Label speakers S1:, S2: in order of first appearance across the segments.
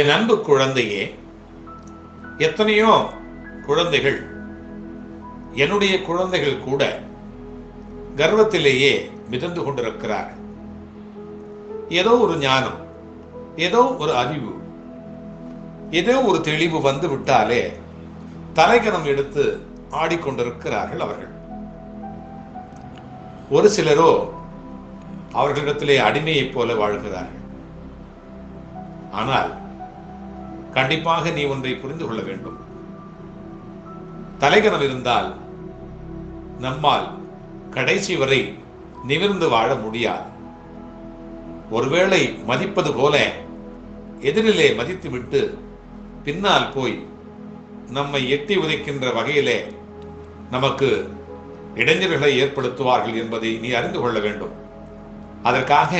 S1: என் அன்பு குழந்தையே, எத்தனையோ குழந்தைகள், என்னுடைய குழந்தைகள் கூட கர்வத்திலேயே மிதந்து கொண்டிருக்கிறார்கள். ஏதோ ஒரு ஞானம், ஏதோ ஒரு அறிவு, ஏதோ ஒரு தெளிவு வந்து விட்டாலே தலைகணம் எடுத்து ஆடிக்கொண்டிருக்கிறார்கள் அவர்கள். ஒரு சிலரோ அவர்களிடத்திலே அடிமையைப் போல வாழ்கிறார்கள். ஆனால் கண்டிப்பாக நீ ஒன்றை புரிந்து கொள்ள வேண்டும். தலைகணம் இருந்தால் நம்மால் கடைசி வரை நிமிர்ந்து வாழ முடியாது. ஒருவேளை மதிப்பது போல எதிரிலே மதித்துவிட்டு பின்னால் போய் நம்மை எட்டி உதைக்கின்ற வகையிலே நமக்கு இடைஞ்சல்களை ஏற்படுத்துவார்கள் என்பதை நீ அறிந்து கொள்ள வேண்டும். அதற்காக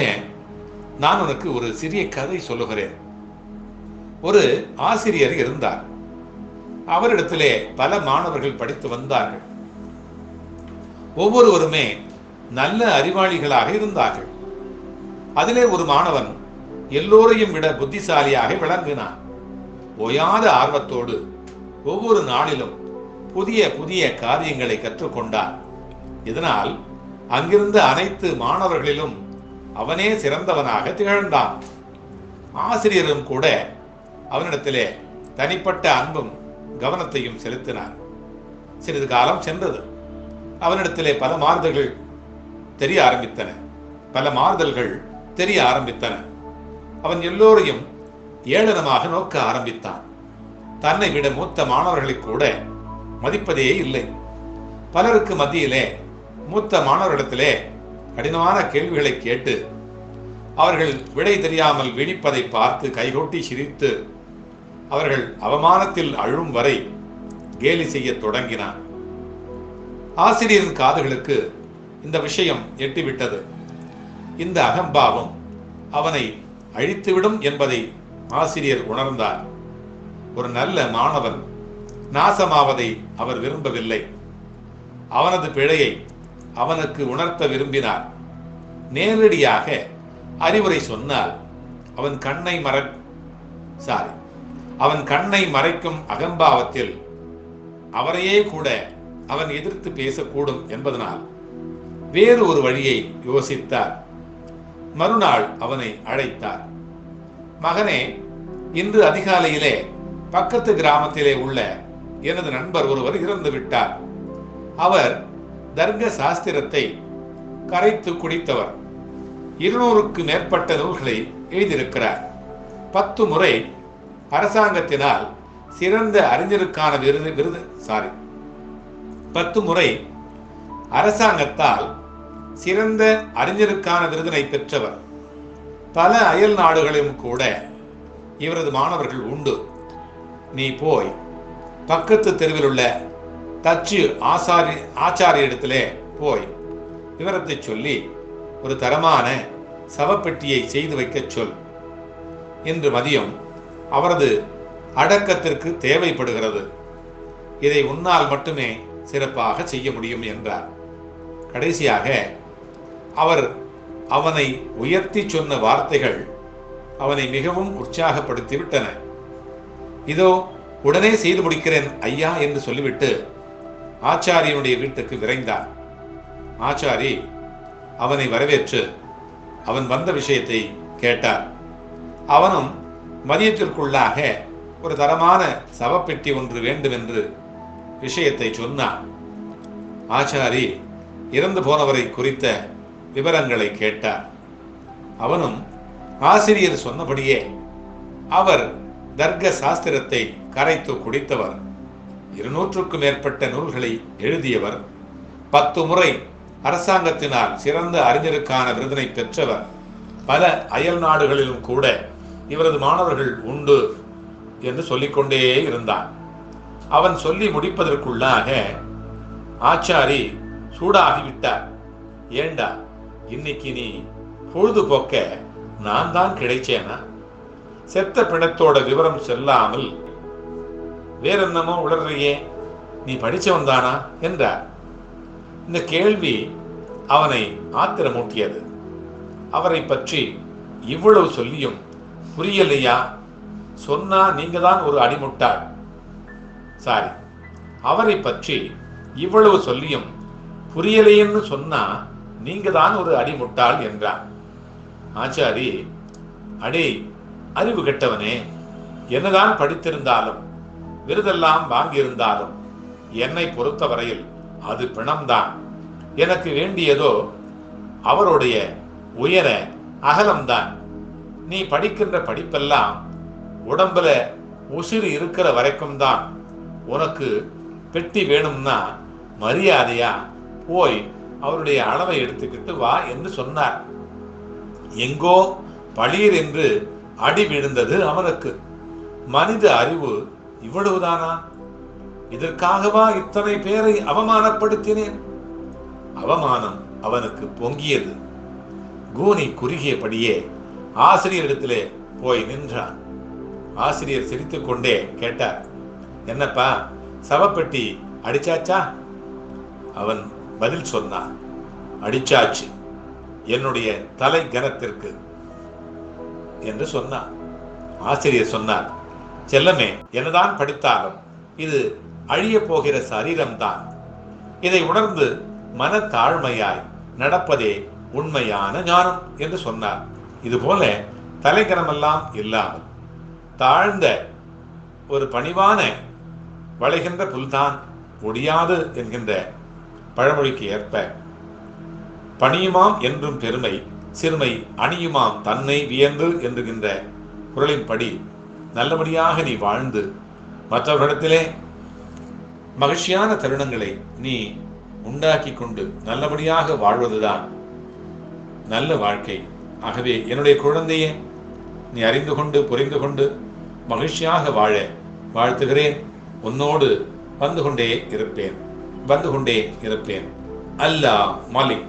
S1: நான் உனக்கு ஒரு சிறிய கதை சொல்லுகிறேன். ஒரு ஆசிரியர் இருந்தார். அவரிடத்திலே பல மாணவர்கள் படித்து வந்தார்கள். ஒவ்வொருவருமே நல்ல அறிவாளிகளாக இருந்தார்கள். அதிலே ஒரு மாணவன் எல்லோரையும் விட புத்திசாலியாக விளங்கினான். ஓயாத ஆர்வத்தோடு ஒவ்வொரு நாளிலும் புதிய புதிய காரியங்களை கற்றுக்கொண்டான். இதனால் அங்கிருந்த அனைத்து மாணவர்களிலும் அவனே சிறந்தவனாக திகழ்ந்தான். ஆசிரியரும் கூட அவனிடத்திலே தனிப்பட்ட அன்பும் கவனத்தையும் செலுத்தினார். சிறிது காலம் சென்றது. அவனிடத்திலே பல மாறுதல்கள் தெரிய ஆரம்பித்தன. அவன் எல்லோரையும் ஏளனமாக நோக்க ஆரம்பித்தான். தன்னை விட மூத்த மாணவர்களை கூட மதிப்பதே இல்லை. பலருக்கு மத்தியிலே மூத்த மாணவர்களிடத்திலே கடினமான கேள்விகளை கேட்டு அவர்கள் விடை தெரியாமல் விழிப்பதை பார்த்து கைகொட்டி சிரித்து அவர்கள் அவமானத்தில் அழும் வரை கேலி செய்ய தொடங்கினான். ஆசிரியரின் காதுகளுக்கு இந்த விஷயம் எட்டிவிட்டது. இந்த அகம்பாவம் அவனை அழித்துவிடும் என்பதை ஆசிரியர் உணர்ந்தார். ஒரு நல்ல மாணவன் நாசமாவதை அவர் விரும்பவில்லை. அவனது பிழையை அவனுக்கு உணர்த்த விரும்பினார். நேரடியாக அறிவுரை சொன்னால் அவன் கண்ணை மறைக்கும் அகம்பாவத்தில் அவரையே கூட அவன் எதிர்த்து பேசக்கூடும் என்பதனால் வேறு ஒரு வழியை யோசித்தார். மறுநாள் அவனை அழைத்தார். மகனே, இன்று அதிகாலையிலே பக்கத்து கிராமத்திலே உள்ள எனது நண்பர் ஒருவர் இறந்து விட்டார். அவர் தர்க்க சாஸ்திரத்தை கரைத்து குடித்தவர். 200க்கு மேற்பட்ட நூல்களை எழுதியிருக்கிறார். 10 முறை அரசாங்கத்தினால் சிறந்த அறிஞருக்கான விருது 10 முறை அரசாங்கத்தால் சிறந்த அறிஞருக்கான விருதினை பெற்றவர். பல அயல் நாடுகளிலும் கூட இவரது மாணவர்கள் உண்டு. நீ போய் பக்கத்து தெருவில் உள்ள தச்சு ஆச்சாரியரிடத்திலே போய் விவரத்தை சொல்லி ஒரு தரமான சவப்பெட்டியை செய்து வைக்க சொல். இன்று மதியம் அவரது அடக்கத்திற்கு தேவைப்படுகிறது. இதை உன்னால் மட்டுமே சிறப்பாக செய்ய முடியும் என்றார். கடைசியாக அவர் அவனை உயர்த்தி சொன்ன வார்த்தைகள் அவனை மிகவும் உற்சாகப்படுத்திவிட்டன. இதோ உடனே செய்து முடிக்கிறேன் ஐயா என்று சொல்லிவிட்டு ஆச்சாரியனுடைய வீட்டுக்கு விரைந்தார். ஆச்சாரி அவனை வரவேற்று அவன் வந்த விஷயத்தை கேட்டார். அவனும் மதியத்திற்குள்ளாக ஒரு தரமான சவப்பெட்டி ஒன்று வேண்டும் என்று விஷயத்தை சொன்னான். ஆச்சாரி இறந்து போனவரை குறித்த விவரங்களை கேட்டார். அவனும் ஆசிரியர் சொன்னபடியே அவர் தர்க்க சாஸ்திரத்தை கரைத்து குடித்தவர், 200க்கும் மேற்பட்ட நூல்களை எழுதியவர், 10 முறை அரசாங்கத்தினால் சிறந்த அறிஞருக்கான விருதினை பெற்றவர், பல அயல் நாடுகளிலும் கூட இவரது மாணவர்கள் உண்டு என்று சொல்லிக்கொண்டே இருந்தான். அவன் சொல்லி முடிப்பதற்குள்ளாக ஆச்சாரி சூடாகிவிட்டார். ஏண்டா, இன்னைக்கு நீ பொழுதுபோக்க நான் தான் கிடைச்சேனா? செத்த பிணத்தோட விவரம் சொல்லாமல் வேறென்னமோ உளறியே, நீ படிச்சவன் தானா என்றார். இந்த கேள்வி அவனை ஆத்திரமூட்டியது. அவரை பற்றி இவ்வளவு சொல்லியும் புரியலையா சொன்னா நீங்க தான் ஒரு அடிமுட்டாள். சாரி, அவரை பற்றி இவ்வளவு சொல்லியும் புரியலையேன்னு சொன்னா நீங்க தான் ஒரு அடிமுட்டாள் என்றார். ஆச்சாரி, அடே அறிவு கெட்டவனே, என்னதான் படித்திருந்தாலும் விருதெல்லாம் வாங்கியிருந்தாலும் என்னை பொறுத்தவரையில் அது பிணம்தான். எனக்கு வேண்டியதோ அவருடைய உயர அகலம்தான். நீ படிக்கின்ற படிப்பெல்லாம் உடம்புல உசிறு இருக்கிற வரைக்கும் தான். உனக்கு பெட்டி வேணும்னா மரியாதையா போய் அவருடைய அளவை எடுத்துக்கிட்டு வா என்று சொன்னார். எங்கோ பளீர் என்று அடி விழுந்தது அவனுக்கு. மனித அறிவு இவ்வளவுதானா? இதற்காகவா இத்தனை பேரை அவமானப்படுத்தினேன்? அவமானம் அவனுக்கு பொங்கியது. கூனி குறுகியபடியே ஆசிரியரிடத்திலே போய் நின்றான். ஆசிரியர் சிரித்துக் கொண்டே கேட்டார், என்னப்பா சவப்பெட்டி அடிச்சாச்சா? அவன் பதில் சொன்னான், அடிச்சாச்சு, என்னுடைய தலை கனத்திற்கு என்று சொன்னார். ஆசிரியர் சொன்னார், செல்லமே, என்னதான் படித்தாலும் இது அழிய போகிற சரீரம்தான். இதை உணர்ந்து மன தாழ்மையாய் நடப்பதே உண்மையான ஞானம் என்று சொன்னார். இதுபோல தலைகனமெல்லாம் இல்லாமல் தாழ்ந்த ஒரு பணிவான வளைகின்ற புல்தான் ஒடியாது என்கின்ற பழமொழிக்கு ஏற்ப பணியுமாம் என்றும் பெருமை, சிறுமை அணியுமாம் தன்னை வியந்து என்கின்ற குரலின்படி நல்லபடியாக நீ வாழ்ந்து மற்றவர்களிடத்திலே மகிழ்ச்சியான தருணங்களை நீ உண்டாக்கி கொண்டு நல்லபடியாக வாழ்வதுதான் நல்ல வாழ்க்கை. ஆகவே என்னுடைய குழந்தையே, நீ அறிந்து கொண்டு புரிந்து கொண்டு மகிழ்ச்சியாக வாழ வாழ்த்துகிறேன். உன்னோடு வந்து கொண்டே இருப்பேன். அல்லாஹ் மாலிக்.